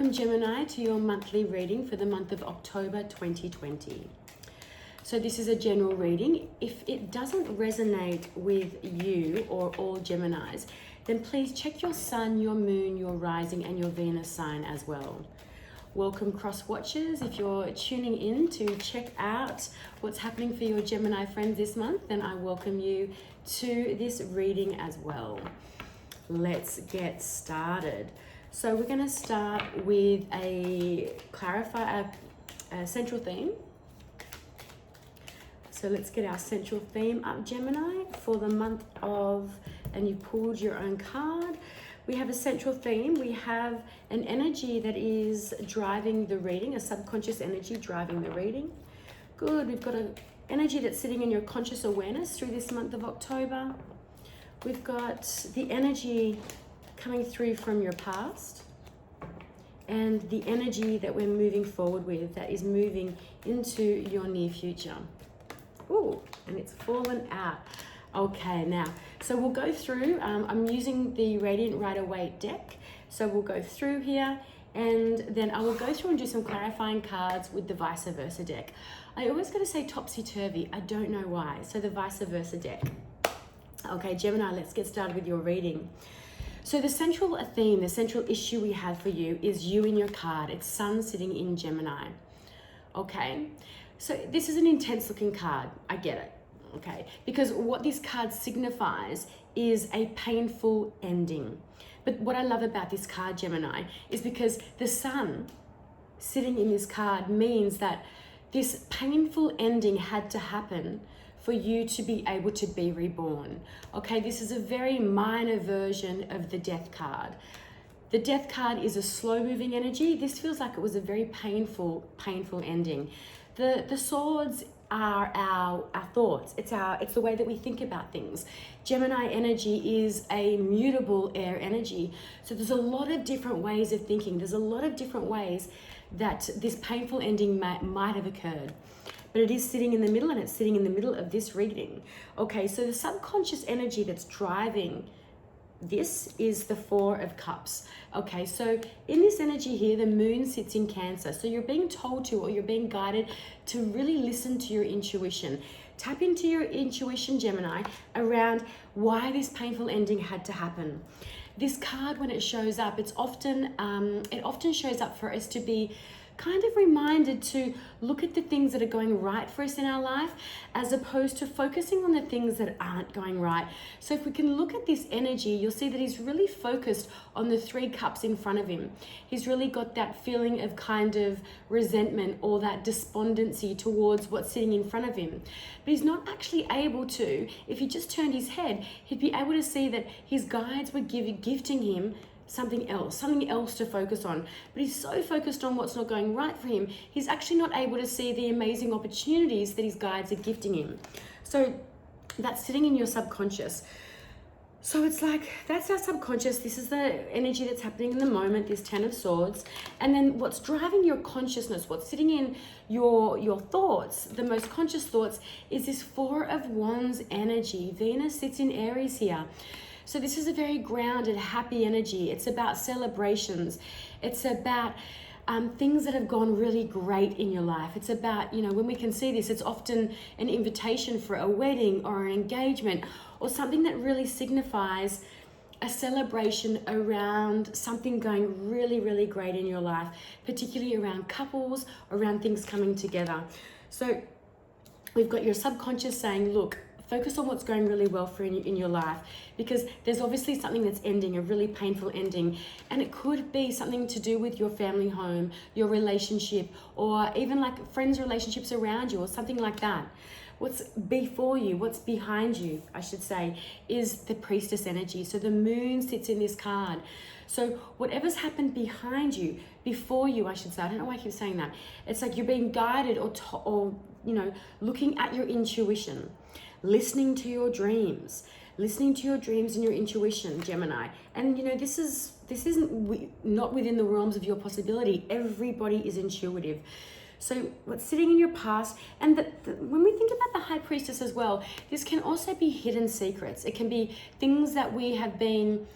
Welcome Gemini to your monthly reading for the month of October 2020. So this is a general reading. If it doesn't resonate with you or all Geminis, then please check your sun, your moon, your rising and your Venus sign as well. Welcome cross watchers. If you're tuning in to check out what's happening for your Gemini friends this month, then I welcome you to this reading as well. Let's get started. So we're going to start with a central theme. So let's get our central theme up, Gemini, for the month of, and you pulled your own card. We have a central theme. We have an energy that is driving the reading, a subconscious energy driving the reading. Good. We've got an energy that's sitting in your conscious awareness through this month of October. We've got the energy coming through from your past and the energy that we're moving forward with that is moving into your near future. Ooh, and it's fallen out. Okay, now, so we'll go through, I'm using the Radiant Rider-Waite deck. So we'll go through here and then I will go through and do some clarifying cards with the vice versa deck. I always got to say topsy-turvy, I don't know why. So the vice versa deck. Okay, Gemini, let's get started with your reading. So the central theme, the central issue we have for you is you in your card. It's Sun sitting in Gemini. Okay, so this is an intense looking card. I get it. Okay, because what this card signifies is a painful ending. But what I love about this card, Gemini, is because the Sun sitting in this card means that this painful ending had to happen for you to be able to be reborn. Okay, this is a very minor version of the Death card. The Death card is a slow moving energy. This feels like it was a very painful ending. The swords are our thoughts. It's the way that we think about things. Gemini energy is a mutable air energy. So there's a lot of different ways of thinking. There's a lot of different ways that this painful ending might have occurred. But it is sitting in the middle, and it's sitting in the middle of this reading. Okay, so the subconscious energy that's driving this is the Four of Cups. Okay, so in this energy here, the moon sits in Cancer. So you're being told to, or you're being guided to really listen to your intuition. Tap into your intuition, Gemini, around why this painful ending had to happen. This card, when it shows up, it often shows up for us to be kind of reminded to look at the things that are going right for us in our life as opposed to focusing on the things that aren't going right. So if we can look at this energy, you'll see that he's really focused on the 3 cups in front of him. He's really got that feeling of kind of resentment or that despondency towards what's sitting in front of him. But he's not actually able to, if he just turned his head, he'd be able to see that his guides were gifting him something else to focus on. But he's so focused on what's not going right for him, he's actually not able to see the amazing opportunities that his guides are gifting him. So that's sitting in your subconscious. So it's like, that's our subconscious. This is the energy that's happening in the moment, this 10 of Swords. And then what's driving your consciousness, what's sitting in your thoughts, the most conscious thoughts, is this 4 of Wands energy. Venus sits in Aries here. So this is a very grounded, happy energy. It's about celebrations. It's about things that have gone really great in your life. It's about, when we can see this, it's often an invitation for a wedding or an engagement or something that really signifies a celebration around something going really, really great in your life, particularly around couples, around things coming together. So we've got your subconscious saying, look, focus on what's going really well for in your life, because there's obviously something that's ending, a really painful ending. And it could be something to do with your family home, your relationship, or even like friends' relationships around you or something like that. What's before you, what's behind you, I should say, is the Priestess energy. So the moon sits in this card. So whatever's happened behind you, before you, I should say, I don't know why I keep saying that. It's like you're being guided or looking at your intuition. Listening to your dreams and your intuition, Gemini. And this isn't not within the realms of your possibility. Everybody is intuitive. So what's sitting in your past, and when we think about the High Priestess as well, this can also be hidden secrets. It can be things that we have been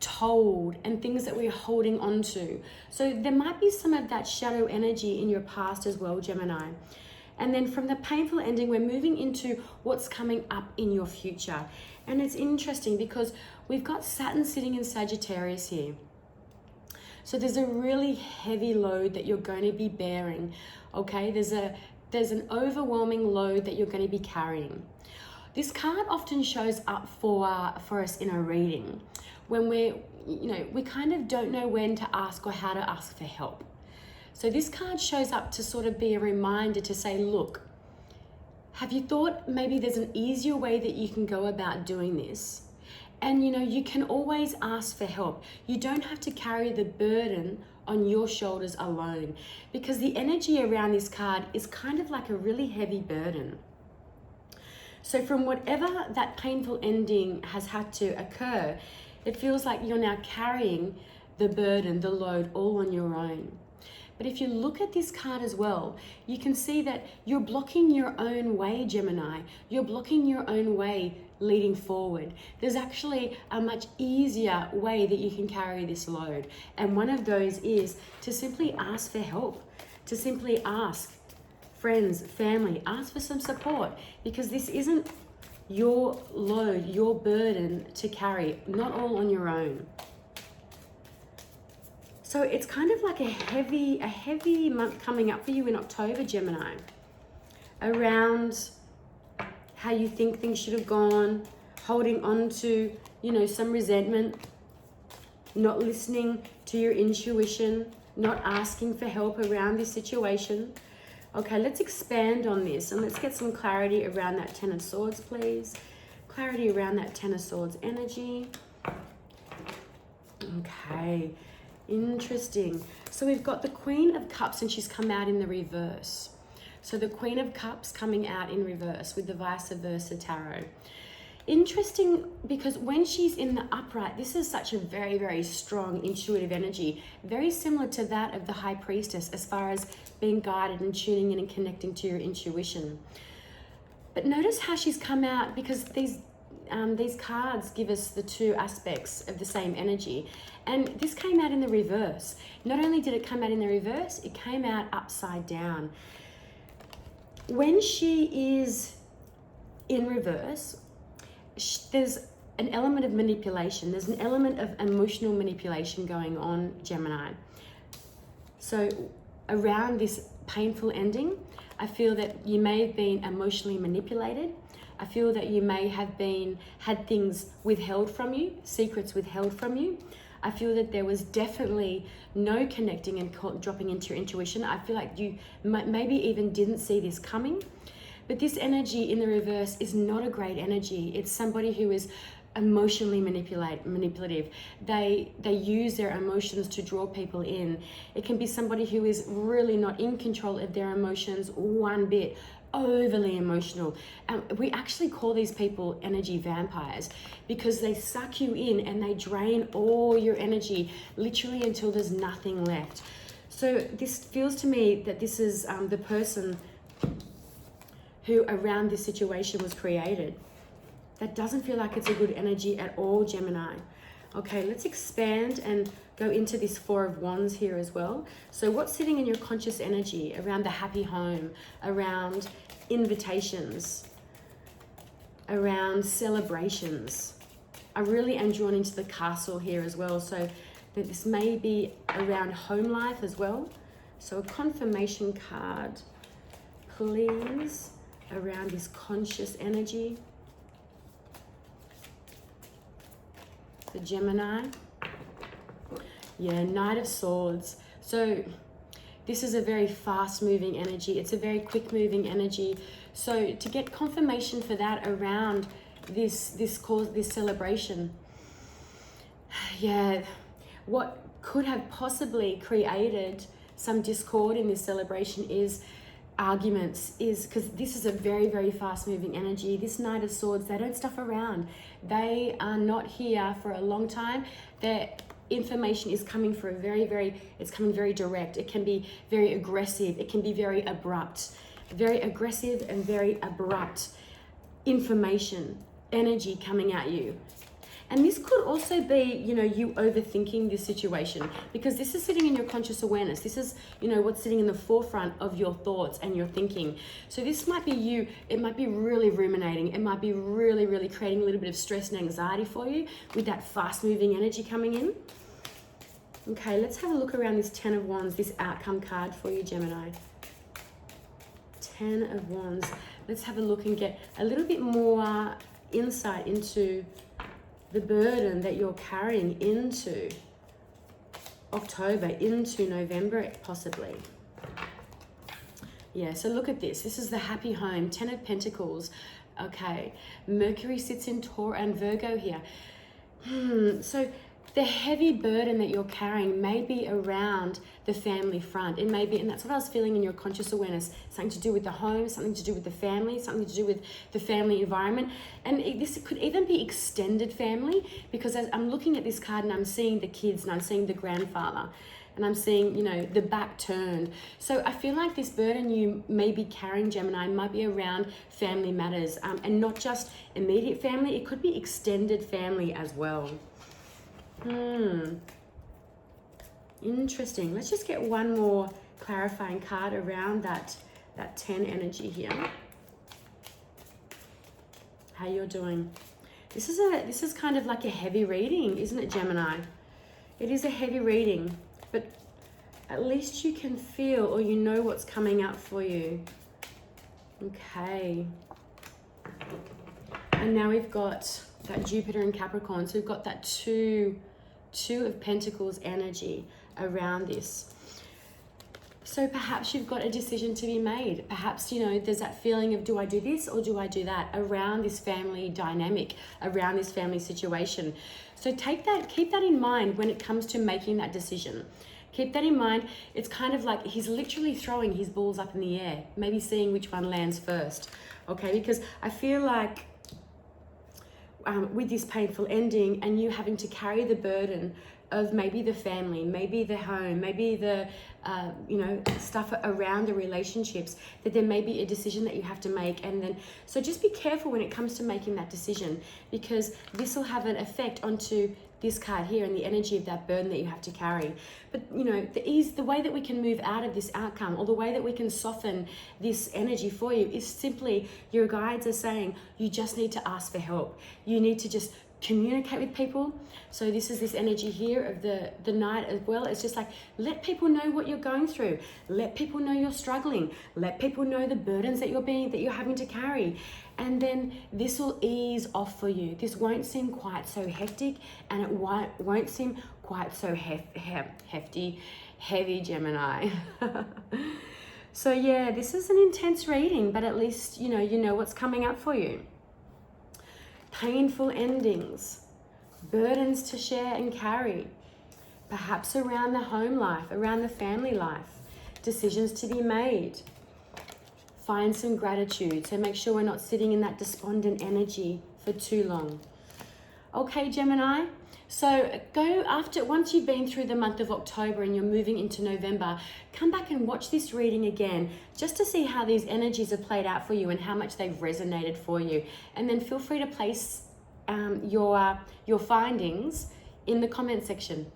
told and things that we're holding on to. So there might be some of that shadow energy in your past as well, Gemini. And then from the painful ending, we're moving into what's coming up in your future. And it's interesting because we've got Saturn sitting in Sagittarius here. So there's a really heavy load that you're going to be bearing, okay? There's an overwhelming load that you're going to be carrying. This card often shows up for us in a reading when we kind of don't know when to ask or how to ask for help. So this card shows up to sort of be a reminder to say, look, have you thought maybe there's an easier way that you can go about doing this? And you can always ask for help. You don't have to carry the burden on your shoulders alone, because the energy around this card is kind of like a really heavy burden. So from whatever that painful ending has had to occur, it feels like you're now carrying the burden, the load, all on your own. But if you look at this card as well, you can see that you're blocking your own way, Gemini. You're blocking your own way leading forward. There's actually a much easier way that you can carry this load. And one of those is to simply ask for help, to simply ask friends, family, ask for some support, because this isn't your load, your burden to carry, not all on your own. So it's kind of like a heavy month coming up for you in October, Gemini, around how you think things should have gone, holding on to, some resentment, not listening to your intuition, not asking for help around this situation. Okay, let's expand on this and let's get some clarity around that Ten of Swords, please. Clarity around that Ten of Swords energy. Okay, interesting. So we've got the Queen of Cups and she's come out in the reverse. So the Queen of Cups coming out in reverse with the Vice Versa Tarot. Interesting, because when she's in the upright, this is such a very, very strong intuitive energy, very similar to that of the High Priestess as far as being guided and tuning in and connecting to your intuition. But notice how she's come out, because these cards give us the two aspects of the same energy. And this came out in the reverse. Not only did it come out in the reverse, it came out upside down. When she is in reverse, there's an element of manipulation. There's an element of emotional manipulation going on, Gemini. So around this painful ending, I feel that you may have been emotionally manipulated. I feel that you may have had things withheld from you, secrets withheld from you. I feel that there was definitely no connecting and dropping into your intuition. I feel like you maybe even didn't see this coming. But this energy in the reverse is not a great energy. It's somebody who is emotionally manipulative. They use their emotions to draw people in. It can be somebody who is really not in control of their emotions one bit, overly emotional. We actually call these people energy vampires, because they suck you in and they drain all your energy literally until there's nothing left. So this feels to me that this is the person who around this situation was created. That doesn't feel like it's a good energy at all, Gemini. Okay, let's expand and go into this Four of Wands here as well. So what's sitting in your conscious energy around the happy home, around invitations, around celebrations? I really am drawn into the Castle here as well. So that this may be around home life as well. So a confirmation card, please, around this conscious energy. The Gemini. Yeah, Knight of Swords. So this is a very fast moving energy. It's a very quick moving energy. So to get confirmation for that around this celebration, yeah, what could have possibly created some discord in this celebration is arguments, is because this is a very, very fast moving energy. This Knight of Swords, they don't stuff around. They are not here for a long time. Their information is coming for it's coming very direct. It can be very aggressive. It can be very abrupt. Very aggressive and very abrupt information, energy coming at you. And this could also be, you know, you overthinking this situation, because this is sitting in your conscious awareness. This is, you know, what's sitting in the forefront of your thoughts and your thinking. So this might be you, it might be really ruminating. It might be really, really creating a little bit of stress and anxiety for you with that fast moving energy coming in. Okay, let's have a look around this 10 of Wands, this outcome card for you, Gemini. 10 of Wands. Let's have a look and get a little bit more insight into the burden that you're carrying into October, into November, possibly. Yeah, so look at this. This is the happy home, 10 of Pentacles. Okay, Mercury sits in Taurus and Virgo here. So the heavy burden that you're carrying may be around the family front. It may be, and that's what I was feeling in your conscious awareness, something to do with the home, something to do with the family, something to do with the family environment. And this could even be extended family, because as I'm looking at this card and I'm seeing the kids and I'm seeing the grandfather and I'm seeing, you know, the back turned. So I feel like this burden you may be carrying, Gemini, might be around family matters, and not just immediate family. It could be extended family as well. Interesting. Let's just get one more clarifying card around that 10 energy here. How you're doing. This is kind of like a heavy reading, isn't it, Gemini? It is a heavy reading, but at least you can feel, or you know what's coming up for you. Okay. And now we've got that Jupiter and Capricorn. So we've got that two of Pentacles energy around this. So perhaps you've got a decision to be made. Perhaps, you know, there's that feeling of, do I do this or do I do that, around this family dynamic, around this family situation. So keep that in mind when it comes to making that decision. Keep that in mind. It's kind of like he's literally throwing his balls up in the air, maybe seeing which one lands first. Okay, because I feel like with this painful ending and you having to carry the burden of maybe the family, maybe the home, maybe the you know, stuff around the relationships, that there may be a decision that you have to make. And then, so just be careful when it comes to making that decision, because this will have an effect onto this card here and the energy of that burden that you have to carry. But you know, the way that we can move out of this outcome, or the way that we can soften this energy for you, is simply, your guides are saying, you just need to ask for help. You need to just communicate with people. So this is this energy here of the Knight as well. It's just like, let people know what you're going through. Let people know you're struggling. Let people know the burdens that you're having to carry. And then this will ease off for you. This won't seem quite so hectic, and it won't seem quite so heavy, Gemini. So yeah, this is an intense reading, but at least you know what's coming up for you. Painful endings, burdens to share and carry, perhaps around the home life, around the family life, decisions to be made. Find some gratitude, so make sure we're not sitting in that despondent energy for too long. Okay, Gemini, so once you've been through the month of October and you're moving into November, come back and watch this reading again, just to see how these energies have played out for you and how much they've resonated for you. And then feel free to place your findings in the comment section.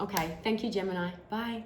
Okay, thank you, Gemini. Bye.